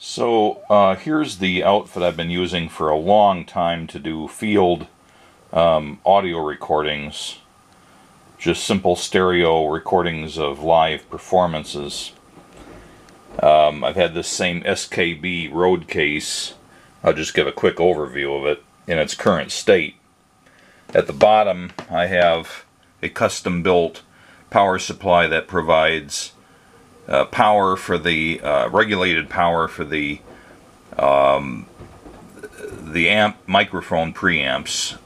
So here's the outfit I've been using for a long time to do field audio recordings, just simple stereo recordings of live performances. I've had this same SKB Road case. I'll just give a quick overview of it in its current state. At the bottom I have a custom built power supply that provides power for the regulated power for the amp microphone preamps,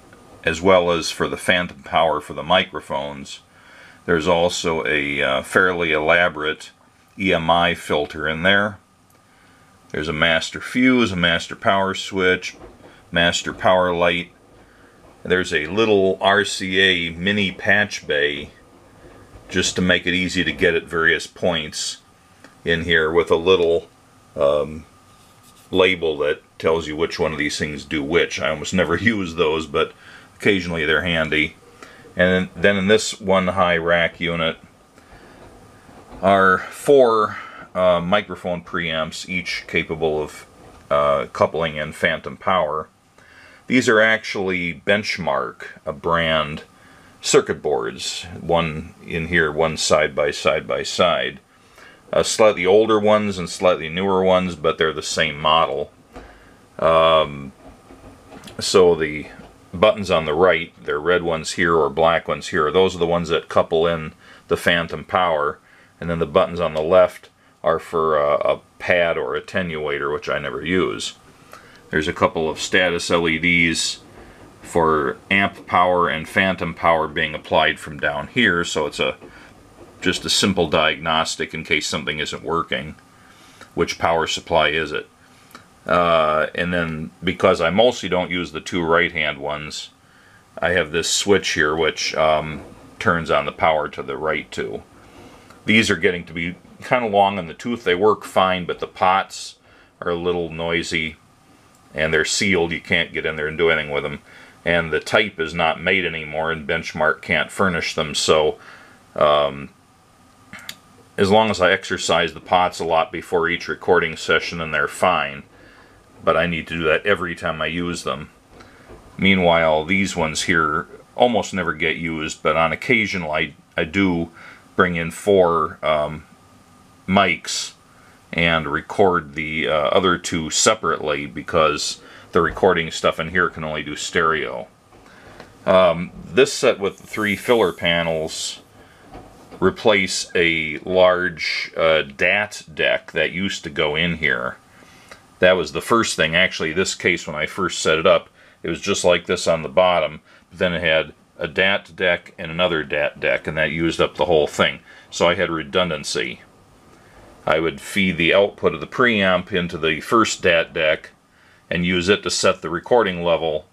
as well as for the phantom power for the microphones. There's also a fairly elaborate EMI filter in there. There's a master fuse, a master power switch, master power light. There's a little RCA mini patch bay just to make it easy to get at various points in here, with a little label that tells you which one of these things do which. I almost never use those, but occasionally they're handy. And then in this one high rack unit are 4 microphone preamps, each capable of coupling in phantom power. These are actually Benchmark, a brand, circuit boards. One in here, one side by side. Slightly older ones and slightly newer ones, but they're the same model. So the buttons on the right, they're red ones here or black ones here. Those are the ones that couple in the phantom power. And then the buttons on the left are for a pad or attenuator, which I never use. There's a couple of status LEDs for amp power and phantom power being applied from down here, so it's just a simple diagnostic in case something isn't working. Which power supply is it? And then, because I mostly don't use the 2 right-hand ones, I have this switch here which turns on the power to the right too. These are getting to be kind of long in the tooth. They work fine, but the pots are a little noisy, and they're sealed. You can't get in there and do anything with them. And the type is not made anymore, and Benchmark can't furnish them, so as long as I exercise the pots a lot before each recording session, and they're fine. But I need to do that every time I use them. Meanwhile, these ones here almost never get used, but on occasion I do bring in 4 mics and record the other 2 separately, because the recording stuff in here can only do stereo. This set with the 3 filler panels replace a large DAT deck that used to go in here. That was the first thing. Actually, this case, when I first set it up, it was just like this on the bottom, but then it had a DAT deck and another DAT deck, and that used up the whole thing. So I had redundancy. I would feed the output of the preamp into the first DAT deck and use it to set the recording level,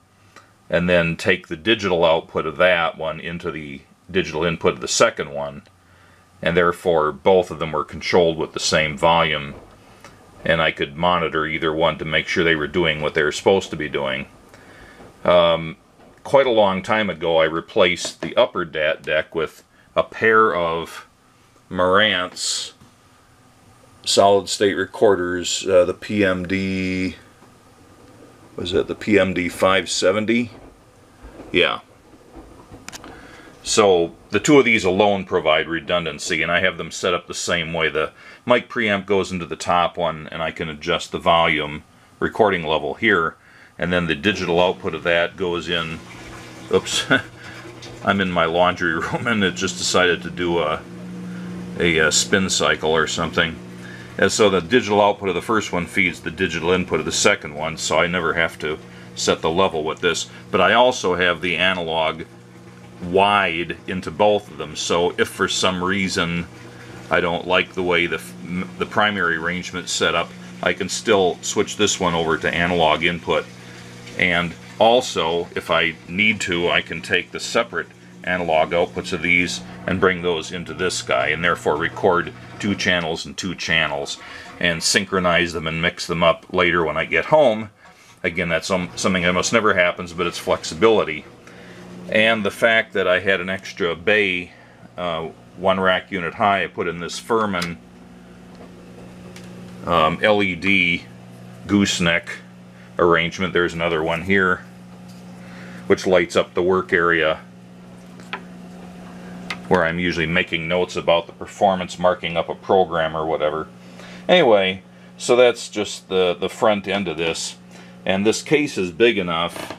and then take the digital output of that one into the digital input of the second one, and therefore both of them were controlled with the same volume, and I could monitor either one to make sure they were doing what they were supposed to be doing. Quite a long time ago I replaced the upper DAT deck with a pair of Marantz solid-state recorders, the PMD, was it the PMD670? Yeah. So the 2 of these alone provide redundancy, and I have them set up the same way. The mic preamp goes into the top one, and I can adjust the volume recording level here, and then the digital output of that goes in. Oops. I'm in my laundry room and it just decided to do a spin cycle or something. And so the digital output of the first one feeds the digital input of the second one, so I never have to set the level with this. But I also have the analog wide into both of them, so if for some reason I don't like the way the primary arrangement's set up, I can still switch this one over to analog input. And also, if I need to, I can take the separate analog outputs of these and bring those into this guy, and therefore record 2 channels and 2 channels, and synchronize them and mix them up later when I get home. Again, that's something that almost never happens, but it's flexibility. And the fact that I had an extra bay, 1 rack unit high, I put in this Furman LED gooseneck arrangement. There's another one here, which lights up the work area where I'm usually making notes about the performance, marking up a program or whatever. Anyway, so that's just the front end of this. And this case is big enough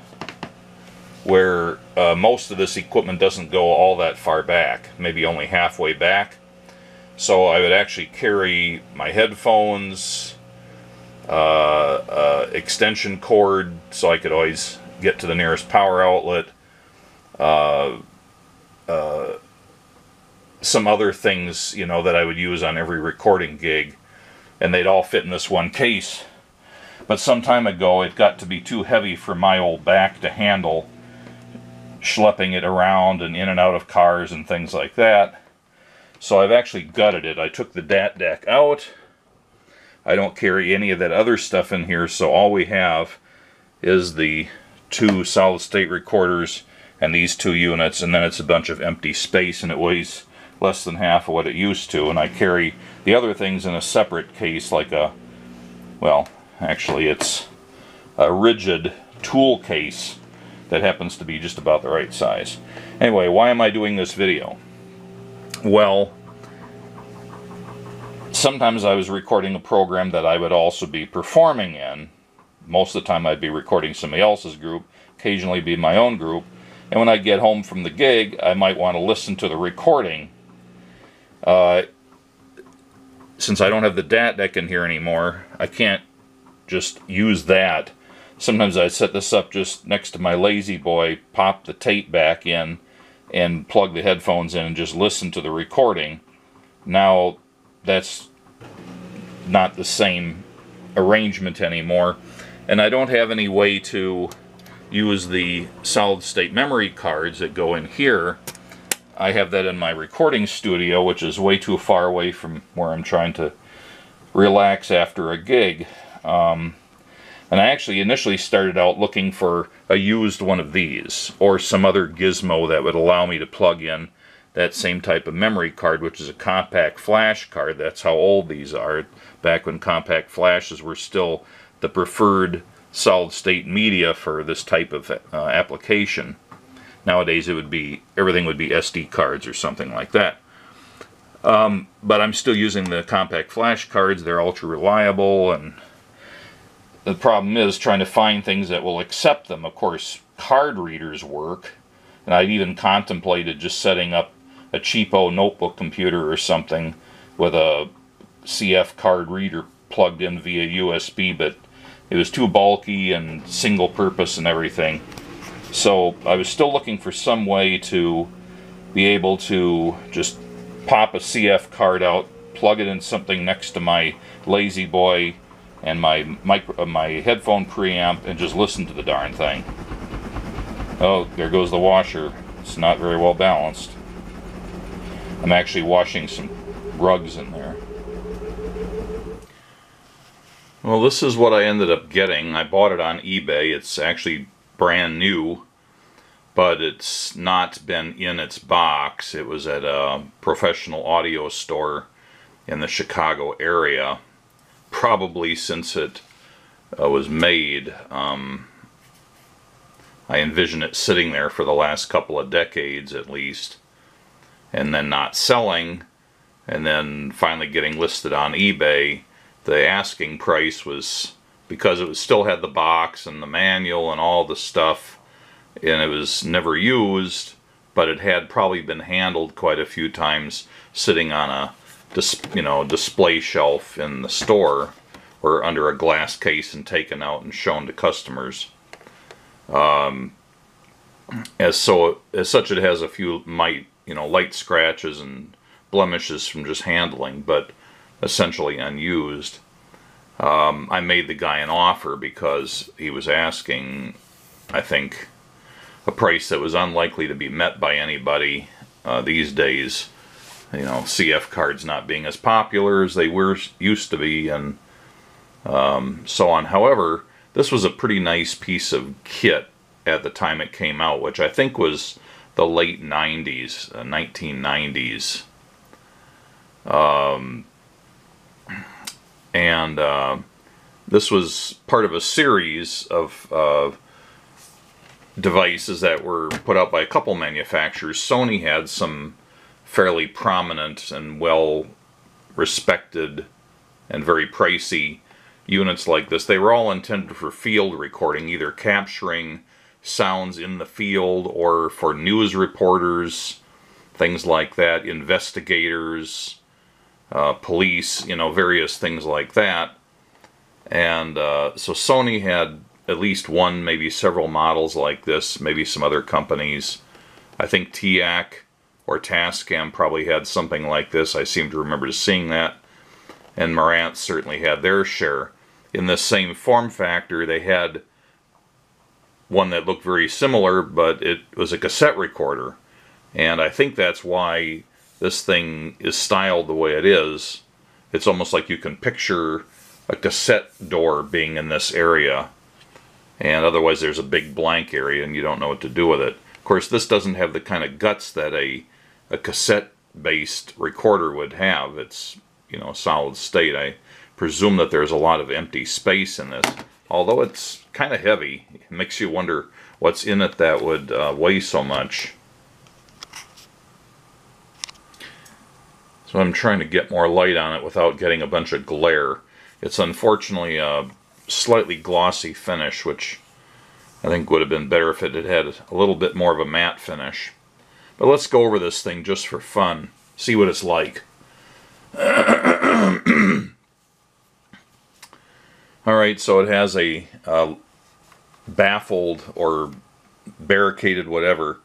where most of this equipment doesn't go all that far back, maybe only halfway back. So I would actually carry my headphones, extension cord, so I could always get to the nearest power outlet, some other things, you know, that I would use on every recording gig, and they'd all fit in this one case. But some time ago it got to be too heavy for my old back to handle, schlepping it around and in and out of cars and things like that. So I've actually gutted it. I took the DAT deck out. I don't carry any of that other stuff in here, so all we have is the two solid state recorders and these two units, and then it's a bunch of empty space, and it weighs less than half of what it used to. And I carry the other things in a separate case, like a, well, actually it's a rigid tool case that happens to be just about the right size. Anyway, why am I doing this video? Well, sometimes I was recording a program that I would also be performing in. Most of the time I'd be recording somebody else's group, occasionally be my own group, and when I get home from the gig I might want to listen to the recording. Since I don't have the DAT deck in here anymore, I can't just use that. Sometimes I set this up just next to my Lazy Boy, pop the tape back in, and plug the headphones in and just listen to the recording. Now that's not the same arrangement anymore, and I don't have any way to use the solid state memory cards that go in here. I have that in my recording studio, which is way too far away from where I'm trying to relax after a gig. And I actually initially started out looking for a used one of these, or some other gizmo that would allow me to plug in that same type of memory card, which is a compact flash card. That's how old these are, back when compact flashes were still the preferred solid state media for this type of application. Nowadays it would be, everything would be SD cards or something like that. But I'm still using the compact flash cards. They're ultra reliable, and the problem is trying to find things that will accept them. Of course, card readers work, and I've even contemplated just setting up a cheapo notebook computer or something with a CF card reader plugged in via USB, but it was too bulky and single purpose and everything. So I was still looking for some way to be able to just pop a CF card out, plug it in something next to my Lazy Boy and my headphone preamp, and just listen to the darn thing. Oh, there goes the washer. It's not very well balanced. I'm actually washing some rugs in there. Well, this is what I ended up getting. I bought it on eBay. It's actually brand new, but it's not been in its box. It was at a professional audio store in the Chicago area, probably since it was made. I envision it sitting there for the last couple of decades at least, and then not selling, and then finally getting listed on eBay. The asking price was, because it still had the box and the manual and all the stuff, and it was never used, but it had probably been handled quite a few times sitting on a display shelf in the store or under a glass case and taken out and shown to customers. As such, it has a few light scratches and blemishes from just handling, but essentially unused. I made the guy an offer because he was asking, I think, a price that was unlikely to be met by anybody these days. CF cards not being as popular as they used to be, and so on. However, this was a pretty nice piece of kit at the time it came out, which I think was the late 90s, 1990s. And this was part of a series of devices that were put out by a couple manufacturers. Sony had some fairly prominent and well respected and very pricey units like this. They were all intended for field recording, either capturing sounds in the field or for news reporters, things like that, investigators, police, you know, various things like that. And so Sony had at least one, maybe several models like this, maybe some other companies. I think TIAC or Tascam probably had something like this. I seem to remember seeing that. And Marantz certainly had their share. In this same form factor, they had one that looked very similar, but it was a cassette recorder. And I think that's why this thing is styled the way it is. It's almost like you can picture a cassette door being in this area. And otherwise there's a big blank area and you don't know what to do with it. Of course, this doesn't have the kind of guts that a cassette-based recorder would have. It's, you know, solid state. I presume that there's a lot of empty space in this. Although it's kind of heavy, it makes you wonder what's in it that would weigh so much. So I'm trying to get more light on it without getting a bunch of glare. It's unfortunately a slightly glossy finish, which I think would have been better if it had had a little bit more of a matte finish. But let's go over this thing just for fun, see what it's like. Alright, so it has a baffled or barricaded whatever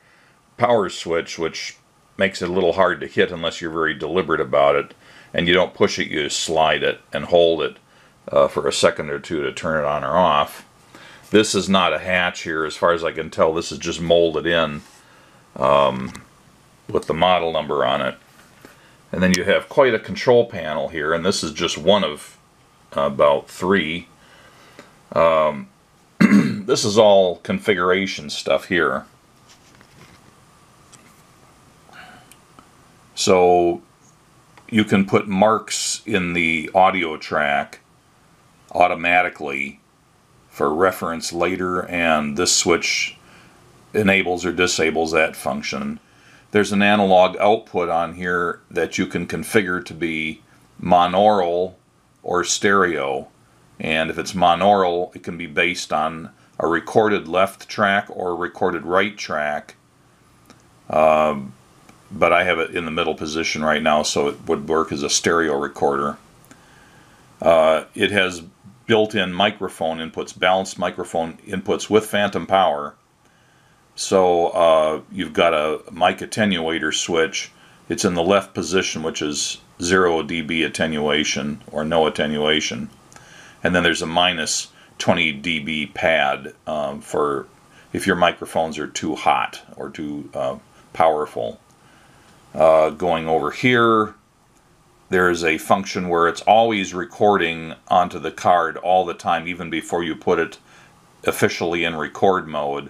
power switch, which makes it a little hard to hit unless you're very deliberate about it. And you don't push it, you slide it and hold it for a second or two to turn it on or off. This is not a hatch here, as far as I can tell. This is just molded in with the model number on it. And then you have quite a control panel here, and this is just one of about three. This is all configuration stuff here. So you can put marks in the audio track automatically for reference later, and this switch enables or disables that function. There's an analog output on here that you can configure to be monaural or stereo, and if it's monaural, it can be based on a recorded left track or a recorded right track, but I have it in the middle position right now, so it would work as a stereo recorder. It has built-in microphone inputs, balanced microphone inputs with phantom power. So you've got a mic attenuator switch. It's in the left position, which is 0 dB attenuation or no attenuation. And then there's a minus 20 dB pad for if your microphones are too hot or too powerful. Going over here, there's a function where it's always recording onto the card all the time, even before you put it officially in record mode,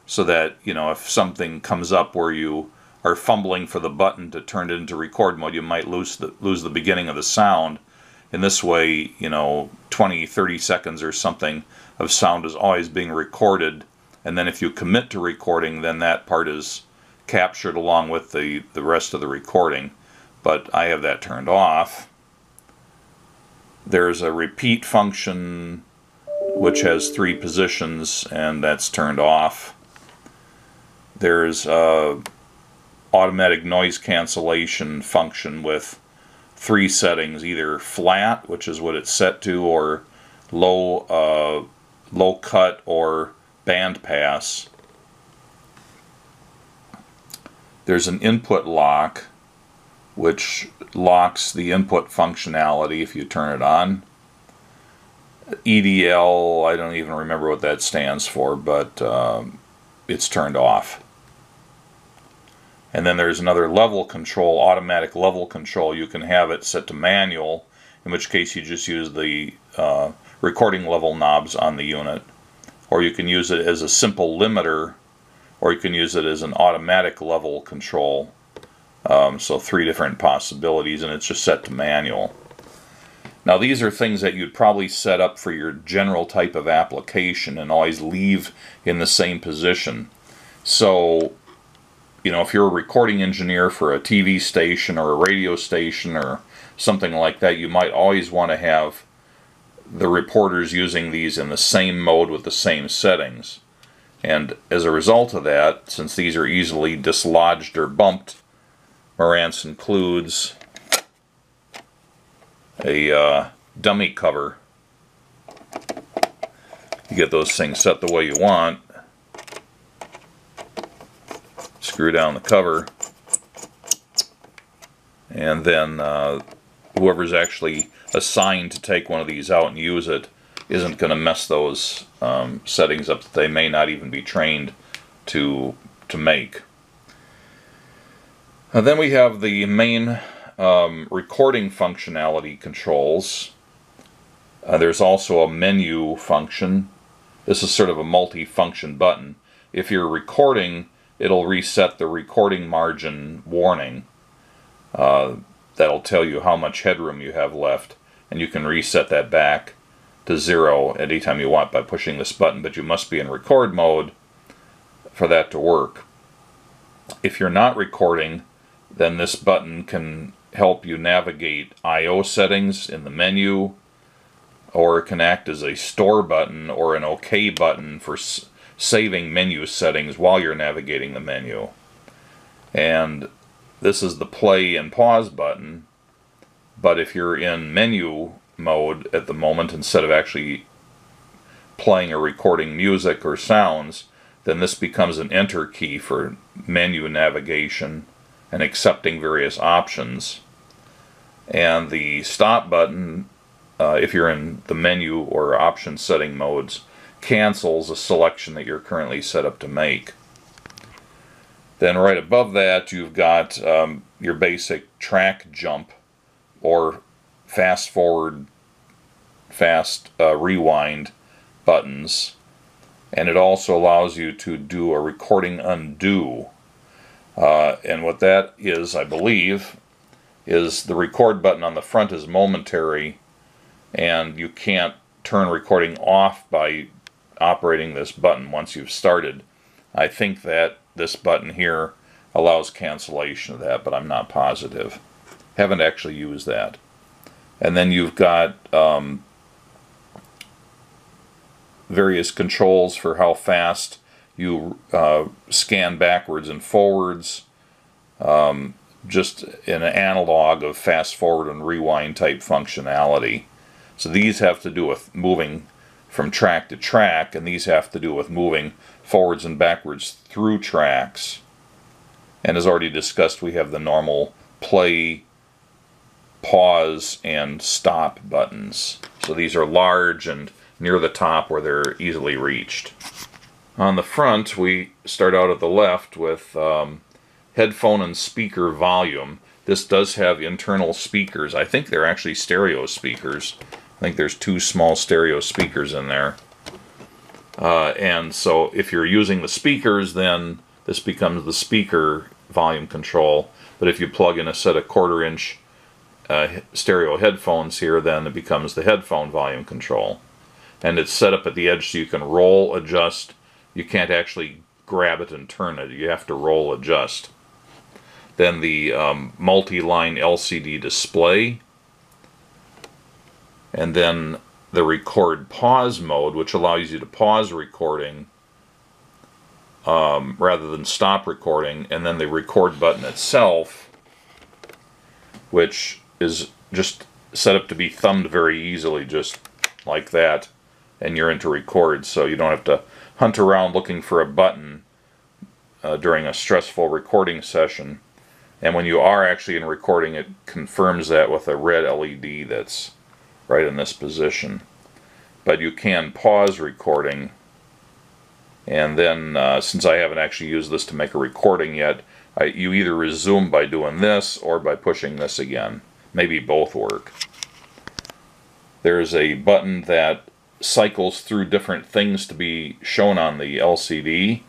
so that, you know, if something comes up where you are fumbling for the button to turn it into record mode, you might lose the beginning of the sound. In this way, you know, 20-30 seconds or something of sound is always being recorded, and then if you commit to recording, then that part is captured along with the rest of the recording. But I have that turned off. There's a repeat function which has 3 positions, and that's turned off. There's a automatic noise cancellation function with 3 settings, either flat, which is what it's set to, or low cut or band pass. There's an input lock, which locks the input functionality if you turn it on. EDL, I don't even remember what that stands for, but it's turned off. And then there's another level control, automatic level control. You can have it set to manual, in which case you just use the recording level knobs on the unit. Or you can use it as a simple limiter, or you can use it as an automatic level control. So 3 different possibilities, and it's just set to manual. Now these are things that you'd probably set up for your general type of application and always leave in the same position. So, you know, if you're a recording engineer for a TV station or a radio station or something like that, you might always want to have the reporters using these in the same mode with the same settings. And as a result of that, since these are easily dislodged or bumped, Marantz includes a dummy cover. You get those things set the way you want. Screw down the cover, and then whoever's actually assigned to take one of these out and use it isn't going to mess those settings up that they may not even be trained to make. Then we have the main recording functionality controls. There's also a menu function. This is sort of a multi-function button. If you're recording, it'll reset the recording margin warning. That'll tell you how much headroom you have left, and you can reset that back to 0 anytime you want by pushing this button, but you must be in record mode for that to work. If you're not recording, then this button can help you navigate I/O settings in the menu, or it can act as a store button or an OK button for saving menu settings while you're navigating the menu. And this is the play and pause button, but if you're in menu mode at the moment instead of actually playing or recording music or sounds, then this becomes an enter key for menu navigation and accepting various options. And the stop button, if you're in the menu or option setting modes, cancels a selection that you're currently set up to make. Then right above that you've got your basic track jump or fast forward, fast rewind buttons, and it also allows you to do a recording undo. And what that is, I believe, is the record button on the front is momentary, and you can't turn recording off by operating this button once you've started. I think that this button here allows cancellation of that, but I'm not positive. Haven't actually used that. And then you've got various controls for how fast you scan backwards and forwards, just an analog of fast forward and rewind type functionality. So these have to do with moving from track to track, and these have to do with moving forwards and backwards through tracks. And as already discussed, we have the normal play, pause, and stop buttons. So these are large and near the top where they're easily reached. On the front, we start out at the left with headphone and speaker volume. This does have internal speakers. I think they're actually stereo speakers. I think there's 2 small stereo speakers in there. And so if you're using the speakers, then this becomes the speaker volume control. But if you plug in a set of 1/4 inch stereo headphones here, then it becomes the headphone volume control. And it's set up at the edge so you can roll, adjust. You can't actually grab it and turn it. You have to roll, adjust. Then the multi-line LCD display. And then the record pause mode, which allows you to pause recording rather than stop recording. And then the record button itself, which is just set up to be thumbed very easily, just like that, and you're into record, so you don't have to hunt around looking for a button during a stressful recording session. And when you are actually in recording, it confirms that with a red LED that's right in this position. But you can pause recording, and then since I haven't actually used this to make a recording yet, you either resume by doing this or by pushing this again. Maybe both work. There's a button that cycles through different things to be shown on the LCD,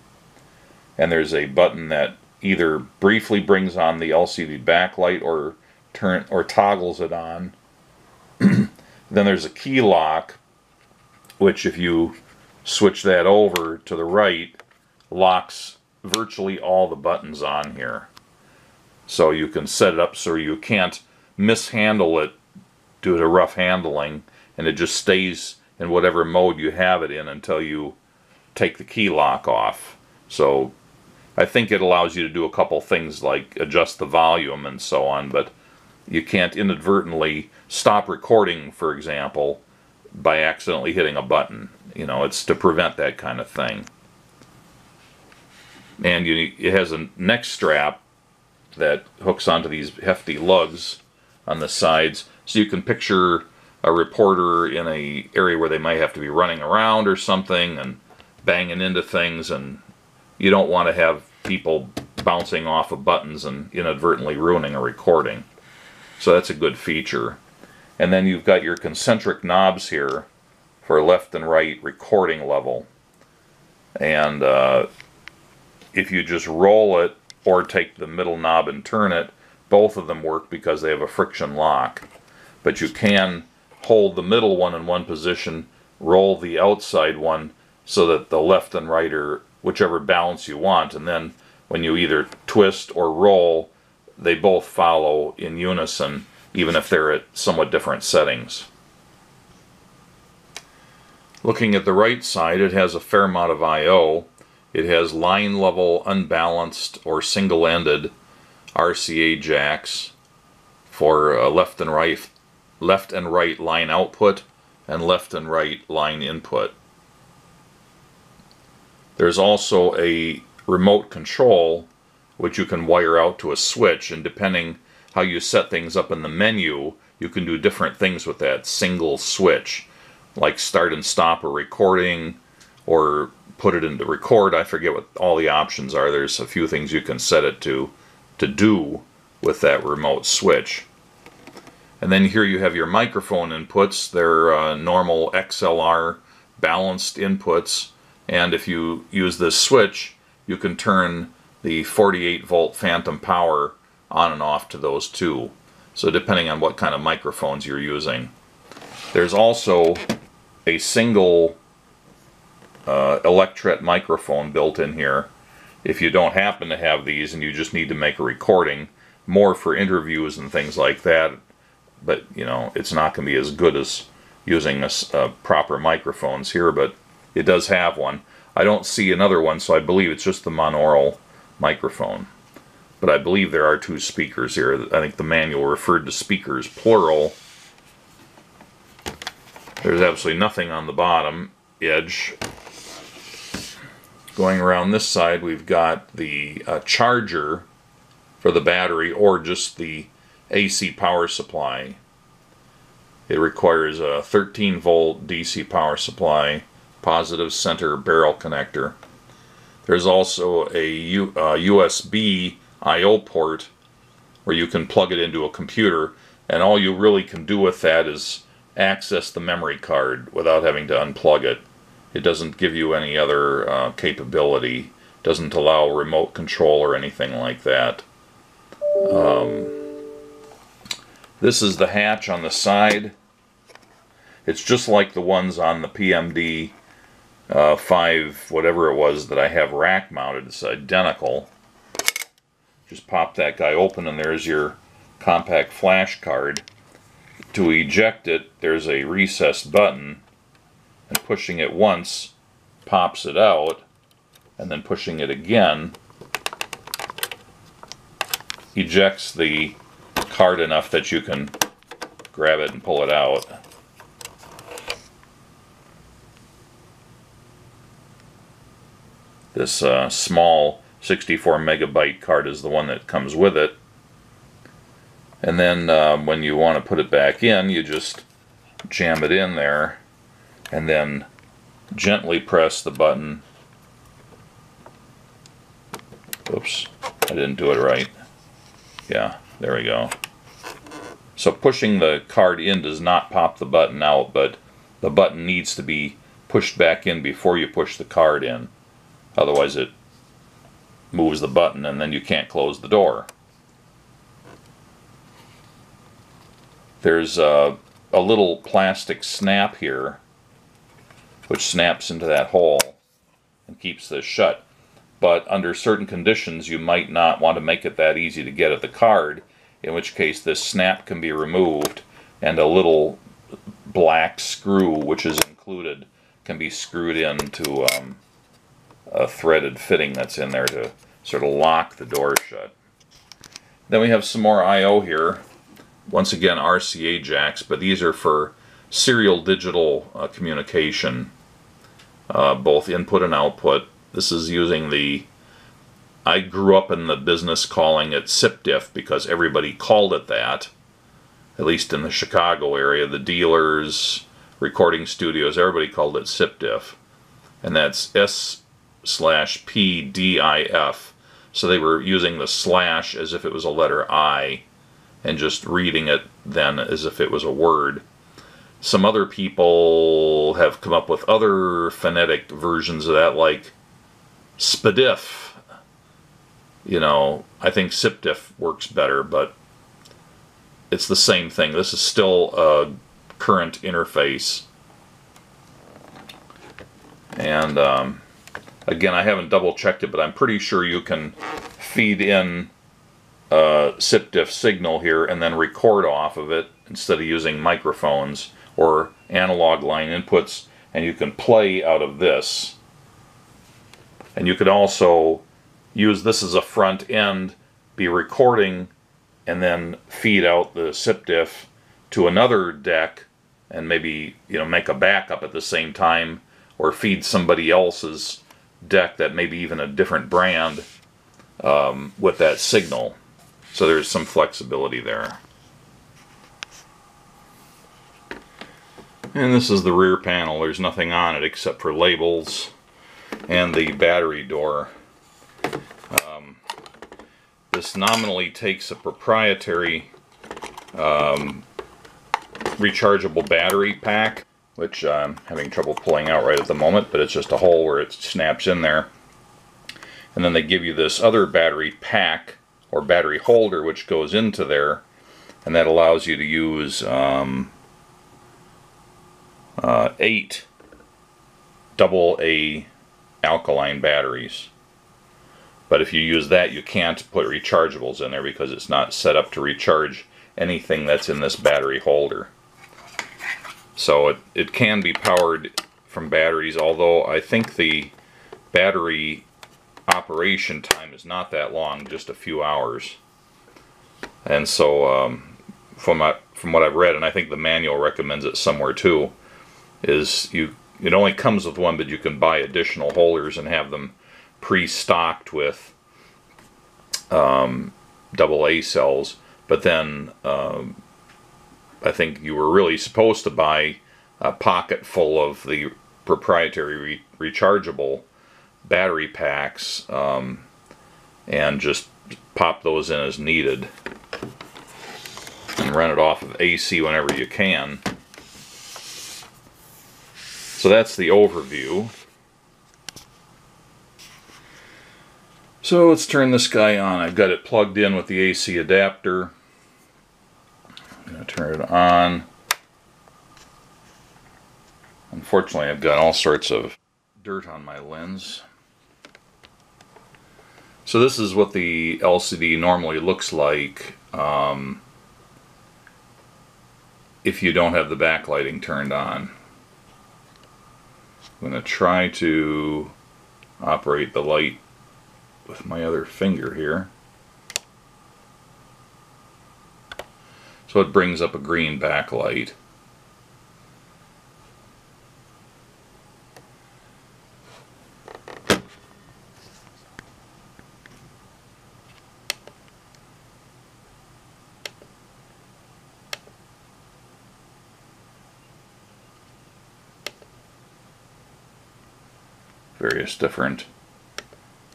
and there's a button that either briefly brings on the LCD backlight or toggles it on. Then there's a key lock, which if you switch that over to the right, locks virtually all the buttons on here. So you can set it up so you can't mishandle it due to rough handling, and it just stays in whatever mode you have it in until you take the key lock off. So I think it allows you to do a couple things like adjust the volume and so on, but you can't inadvertently stop recording, for example, by accidentally hitting a button. You know, it's to prevent that kind of thing. And it has a neck strap that hooks onto these hefty lugs on the sides, so you can picture a reporter in a area where they might have to be running around or something and banging into things, and you don't want to have people bouncing off of buttons and inadvertently ruining a recording. So that's a good feature. And then you've got your concentric knobs here for left and right recording level. And if you just roll it or take the middle knob and turn it, both of them work because they have a friction lock. But you can hold the middle one in one position, roll the outside one so that the left and right are whichever balance you want, and then when you either twist or roll, they both follow in unison, even if they're at somewhat different settings. Looking at the right side, it has a fair amount of I/O. It has line level, unbalanced, or single-ended RCA jacks for left and right line output and left and right line input. There's also a remote control which you can wire out to a switch, and depending how you set things up in the menu, you can do different things with that single switch, like start and stop a recording or put it into record. I forget what all the options are. There's a few things you can set it to do with that remote switch. And then here you have your microphone inputs. They're normal XLR balanced inputs, and if you use this switch, you can turn the 48-volt phantom power on and off to those two. So depending on what kind of microphones you're using. There's also a single electret microphone built in here. If you don't happen to have these and you just need to make a recording, more for interviews and things like that, but you know, it's not going to be as good as using proper microphones here, but it does have one. I don't see another one, so I believe it's just the monaural microphone. But I believe there are two speakers here. I think the manual referred to speakers plural. There's absolutely nothing on the bottom edge. Going around this side, we've got the charger for the battery, or just the AC power supply. It requires a 13-volt DC power supply, positive center barrel connector. There's also a USB I/O port where you can plug it into a computer, and all you really can do with that is access the memory card without having to unplug it. It doesn't give you any other capability. Doesn't allow remote control or anything like that. This is the hatch on the side. It's just like the ones on the PMD 5, whatever it was that I have rack mounted. It's identical. Just pop that guy open and there's your compact flash card. To eject it, there's a recessed button, and pushing it once pops it out, and then pushing it again ejects the card enough that you can grab it and pull it out. This small 64 megabyte card is the one that comes with it. And then when you want to put it back in, you just jam it in there and then gently press the button. Oops, I didn't do it right. Yeah, there we go. So pushing the card in does not pop the button out, but the button needs to be pushed back in before you push the card in. Otherwise it moves the button and then you can't close the door. There's a a little plastic snap here, which snaps into that hole and keeps this shut. But under certain conditions, you might not want to make it that easy to get at the card, in which case this snap can be removed and a little black screw, which is included, can be screwed into a threaded fitting that's in there to sort of lock the door shut. Then we have some more I/O here. Once again, RCA jacks, but these are for serial digital communication, both input and output. This is using I grew up in the business calling it SIP-diff because everybody called it that, at least in the Chicago area. The dealers, recording studios, everybody called it SIP-diff. And that's S/P-D-I-F. So they were using the slash as if it was a letter I, and just reading it then as if it was a word. Some other people have come up with other phonetic versions of that, like SPDIF. You know, I think SIP-diff works better, but it's the same thing. This is still a current interface. And again, I haven't double checked it, but I'm pretty sure you can feed in a SIP-diff signal here and then record off of it instead of using microphones or analog line inputs, and you can play out of this. And you could also use this as a front end, be recording, and then feed out the SIP-diff to another deck, and maybe, you know, make a backup at the same time, or feed somebody else's deck that maybe even a different brand with that signal. So there's some flexibility there. And this is the rear panel. There's nothing on it except for labels and the battery door. This nominally takes a proprietary rechargeable battery pack, which I'm having trouble pulling out right at the moment, but it's just a hole where it snaps in there. And then they give you this other battery pack or battery holder which goes into there, and that allows you to use 8 AA alkaline batteries. But if you use that, you can't put rechargeables in there because it's not set up to recharge anything that's in this battery holder. So it can be powered from batteries, although I think the battery operation time is not that long, just a few hours. And so from what I've read, and I think the manual recommends it somewhere too, is it only comes with one, but you can buy additional holders and have them pre-stocked with AA cells. But then I think you were really supposed to buy a pocket full of the proprietary rechargeable battery packs and just pop those in as needed and run it off of AC whenever you can. So that's the overview. So let's turn this guy on. I've got it plugged in with the AC adapter. I'm going to turn it on. Unfortunately, I've got all sorts of dirt on my lens. So this is what the LCD normally looks like if you don't have the backlighting turned on. I'm going to try to operate the light with my other finger here. So it brings up a green backlight. Various different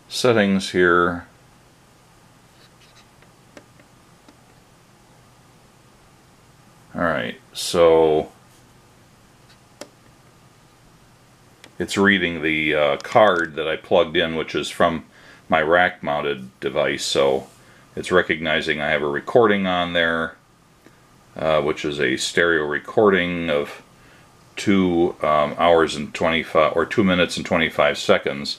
settings here. Alright, so it's reading the card that I plugged in, which is from my rack mounted device, so it's recognizing I have a recording on there, which is a stereo recording of 2 hours and 25 or 2 minutes and 25 seconds,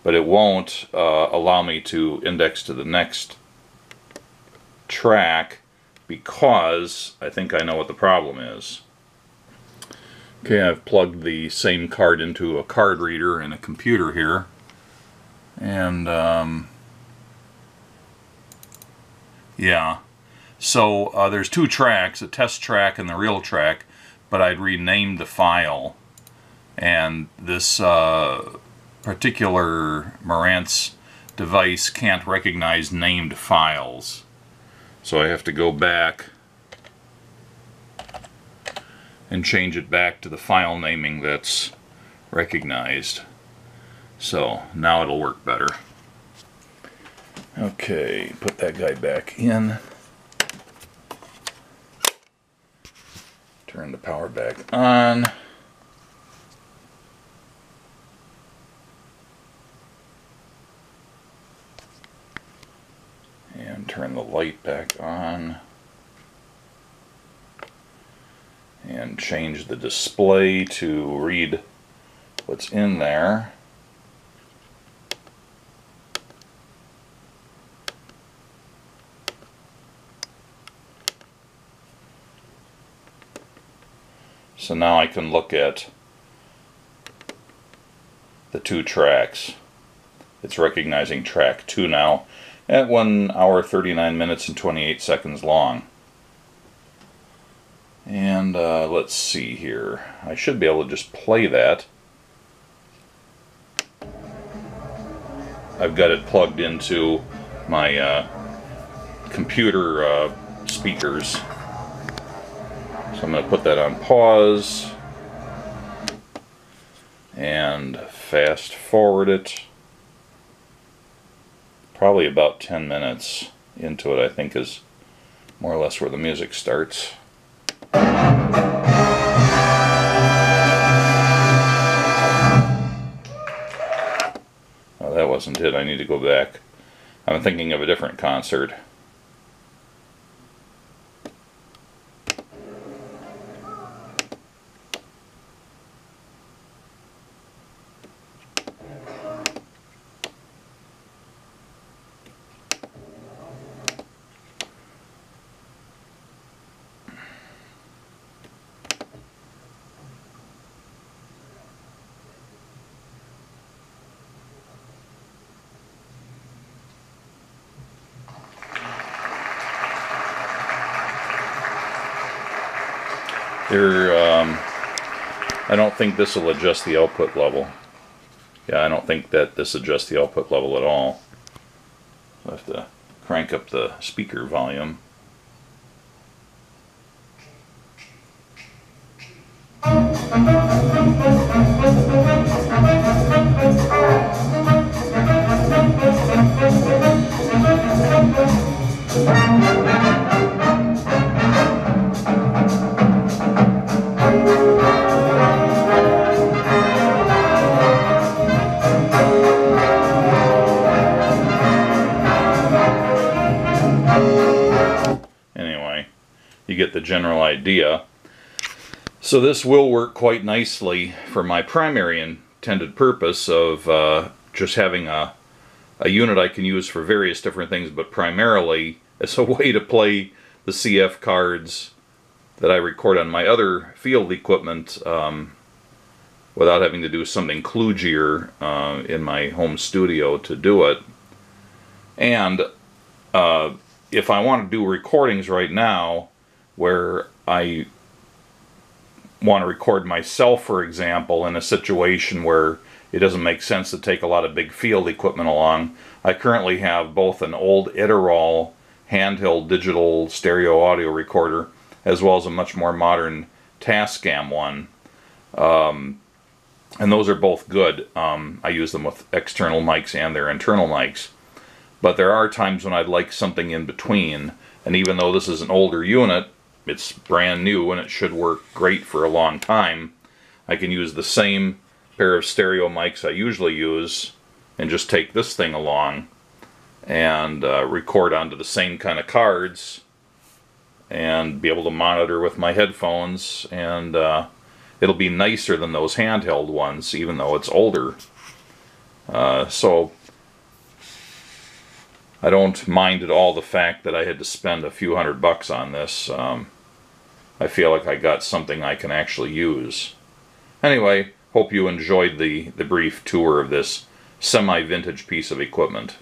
but it won't allow me to index to the next track because I think I know what the problem is. Okay, I've plugged the same card into a card reader in a computer here, and yeah, so there's 2 tracks, a test track and the real track, but I'd renamed the file, and this particular Marantz device can't recognize named files. So I have to go back and change it back to the file naming that's recognized. So now it'll work better. Okay, put that guy back in. Turn the power back on. And turn the light back on. And change the display to read what's in there. So now I can look at the 2 tracks. It's recognizing track 2 now at 1 hour 39 minutes and 28 seconds long. And let's see here. I should be able to just play that. I've got it plugged into my computer speakers. So I'm going to put that on pause and fast forward it. Probably about 10 minutes into it, I think, is more or less where the music starts. Oh, that wasn't it. I need to go back. I'm thinking of a different concert. I don't think this will adjust the output level. Yeah, I don't think that this adjusts the output level at all. So I have to crank up the speaker volume. You get the general idea. So this will work quite nicely for my primary intended purpose of just having a unit I can use for various different things, but primarily as a way to play the CF cards that I record on my other field equipment without having to do something kludgier in my home studio to do it. And if I want to do recordings right now where I want to record myself, for example, in a situation where it doesn't make sense to take a lot of big field equipment along, I currently have both an old Iterol handheld digital stereo audio recorder as well as a much more modern Tascam one. And those are both good. I use them with external mics and their internal mics. But there are times when I'd like something in between, and even though this is an older unit, it's brand new and it should work great for a long time, I can use the same pair of stereo mics I usually use and just take this thing along and record onto the same kind of cards and be able to monitor with my headphones, and it'll be nicer than those handheld ones, even though it's older. So I don't mind at all the fact that I had to spend a few $100 on this. I feel like I got something I can actually use. Anyway, hope you enjoyed the brief tour of this semi-vintage piece of equipment.